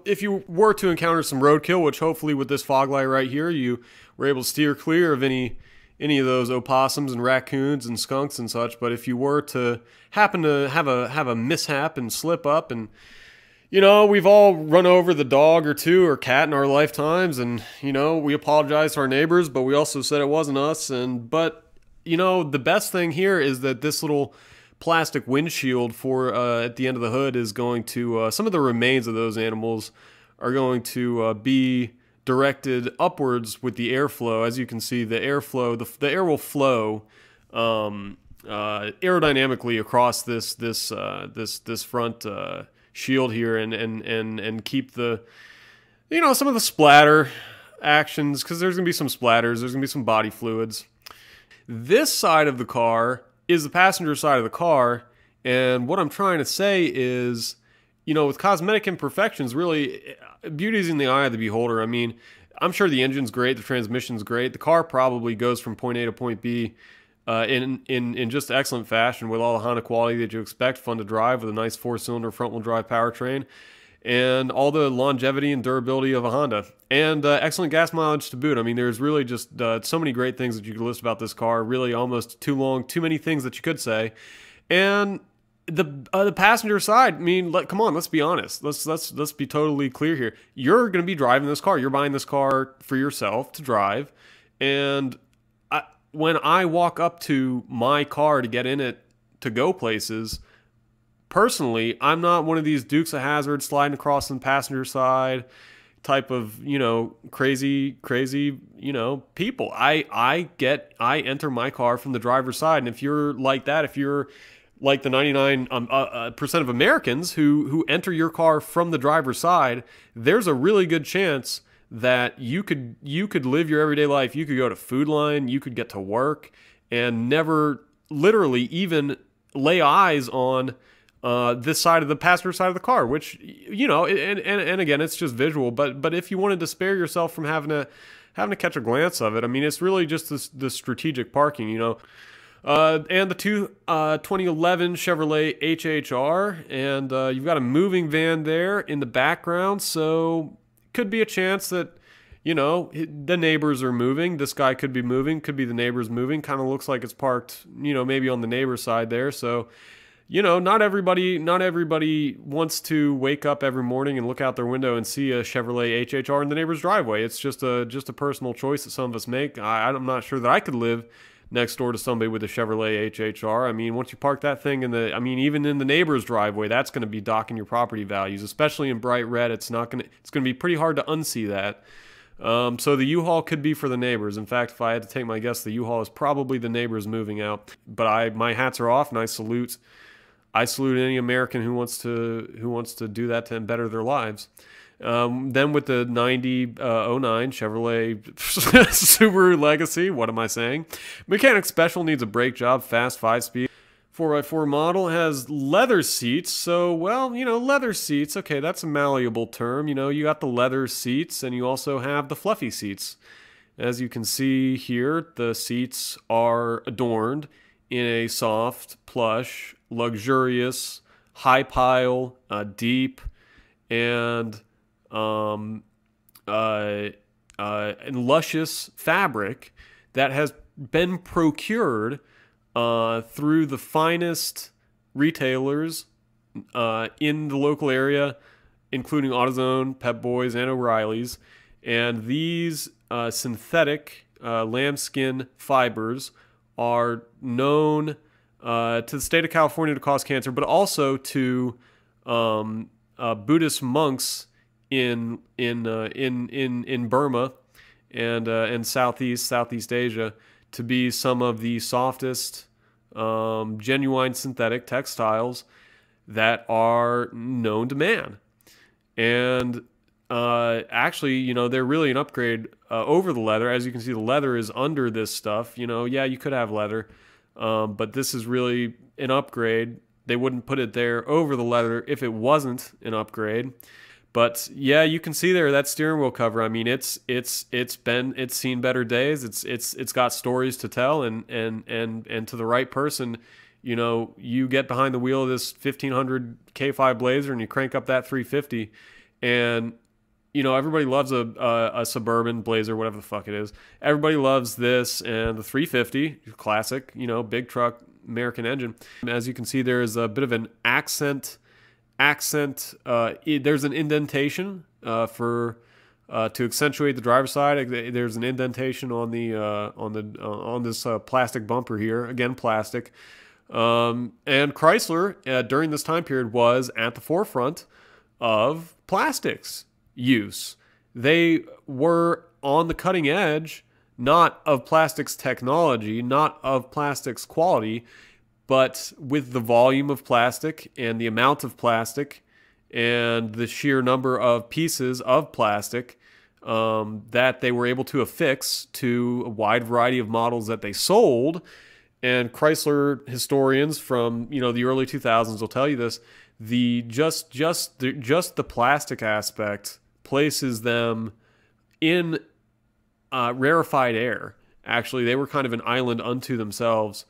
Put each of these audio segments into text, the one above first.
if you were to encounter some roadkill, which hopefully with this fog light right here, you were able to steer clear of any of those opossums and raccoons and skunks and such. But if you were to happen to have a mishap and slip up, and we've all run over the dog or two or cat in our lifetimes, and we apologize to our neighbors, but we also said it wasn't us. But the best thing here is that this little plastic windshield for at the end of the hood is going to some of the remains of those animals are going to be directed upwards with the airflow. As you can see, the airflow, the air will flow aerodynamically across this front shield here, and keep the some of the splatter actions, because there's gonna be some splatters, there's gonna be some body fluids. This side of the car is the passenger side of the car, and what I'm trying to say is, with cosmetic imperfections, really, beauty's in the eye of the beholder. I mean, I'm sure the engine's great, the transmission's great, the car probably goes from point A to point B in just excellent fashion, with all the Honda quality that you expect, fun to drive, with a nice 4-cylinder front-wheel drive powertrain, and all the longevity and durability of a Honda, and excellent gas mileage to boot. I mean, there's really just so many great things that you could list about this car. Really, almost too long, too many things that you could say. And the passenger side, I mean, come on, let's be honest. Let's be totally clear here. You're going to be driving this car. You're buying this car for yourself to drive, and when I walk up to my car to get in it to go places, personally, I'm not one of these Dukes of Hazzard sliding across the passenger side type of, crazy, people. I enter my car from the driver's side. And if you're like that, if you're like the 99% of Americans who enter your car from the driver's side, there's a really good chance that you could live your everyday life. You could go to Food Line, you could get to work, and never literally even lay eyes on this side of the passenger side of the car, which, and again, it's just visual, but if you wanted to spare yourself from having to catch a glance of it, I mean, it's really just the strategic parking, and the 2011 Chevrolet HHR, and you've got a moving van there in the background, so could be a chance that, the neighbors are moving. This guy could be moving, could be the neighbors moving. Kind of looks like it's parked, maybe on the neighbor's side there. So, not everybody wants to wake up every morning and look out their window and see a Chevrolet HHR in the neighbor's driveway. It's just a personal choice that some of us make. I'm not sure that I could live next door to somebody with a Chevrolet HHR. I mean, once you park that thing even in the neighbor's driveway, that's going to be docking your property values, especially in bright red. It's going to be pretty hard to unsee that. So the U-Haul could be for the neighbors. In fact, if I had to take my guess, the U-Haul is probably the neighbors moving out. But my hats are off, and I salute any American who wants to do that to better their lives. Then with the 09 Chevrolet Subaru Legacy, what am I saying? Mechanic Special needs a brake job, fast 5-speed. 4x4 model has leather seats. So, leather seats, okay, that's a malleable term. You got the leather seats, and you also have the fluffy seats. As you can see here, the seats are adorned in a soft, plush, luxurious, high pile, deep, and luscious fabric that has been procured through the finest retailers in the local area, including AutoZone, Pep Boys, and O'Reilly's. And these synthetic lambskin fibers are known to the state of California to cause cancer, but also to Buddhist monks in Burma and Southeast Asia to be some of the softest genuine synthetic textiles that are known to man. And actually, they're really an upgrade over the leather. As you can see, the leather is under this stuff. Yeah, you could have leather, but this is really an upgrade. They wouldn't put it there over the leather if it wasn't an upgrade. But yeah, you can see there that steering wheel cover. I mean, it's seen better days. It's got stories to tell, and to the right person, you get behind the wheel of this 1500 K5 Blazer and you crank up that 350, And everybody loves a Suburban Blazer, whatever the fuck it is. Everybody loves this and the 350, classic, big truck, American engine. As you can see, there is a bit of an accent. There's an indentation for to accentuate the driver's side. There's an indentation on this plastic bumper here. Again, plastic. And Chrysler during this time period was at the forefront of plastics use. They were on the cutting edge, not of plastics technology, not of plastics quality, but with the volume of plastic and the amount of plastic and the sheer number of pieces of plastic that they were able to affix to a wide variety of models that they sold. And Chrysler historians from the early 2000s will tell you this: just the plastic aspect places them in rarefied air. Actually, they were kind of an island unto themselves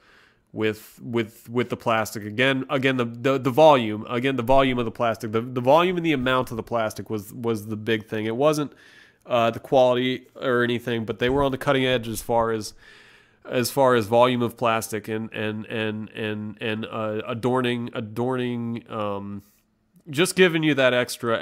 with the plastic. Again the volume, the volume of the plastic, the volume and the amount of the plastic was the big thing. It wasn't the quality or anything, but they were on the cutting edge as far as volume of plastic and adorning just giving you that extra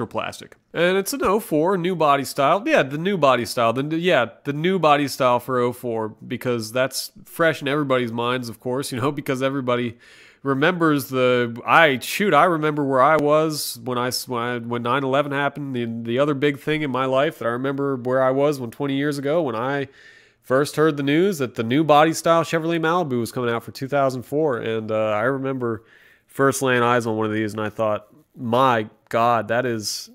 plastic. And it's an 04 new body style. Yeah, the new body style. The new body style for 04, because that's fresh in everybody's minds, of course, because everybody remembers I remember where I was when 9/11 happened. The other big thing in my life that I remember where I was 20 years ago when I first heard the news that the new body style Chevrolet Malibu was coming out for 2004. And I remember first laying eyes on one of these, and I thought, my God, that is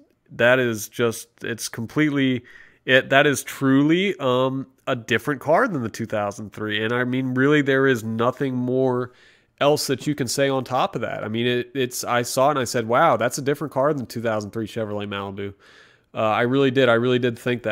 just, it's completely, that is truly a different car than the 2003. And I mean, really, there is nothing more else that you can say on top of that. I mean, I saw it and I said, wow, that's a different car than the 2003 Chevrolet Malibu. I really did think that.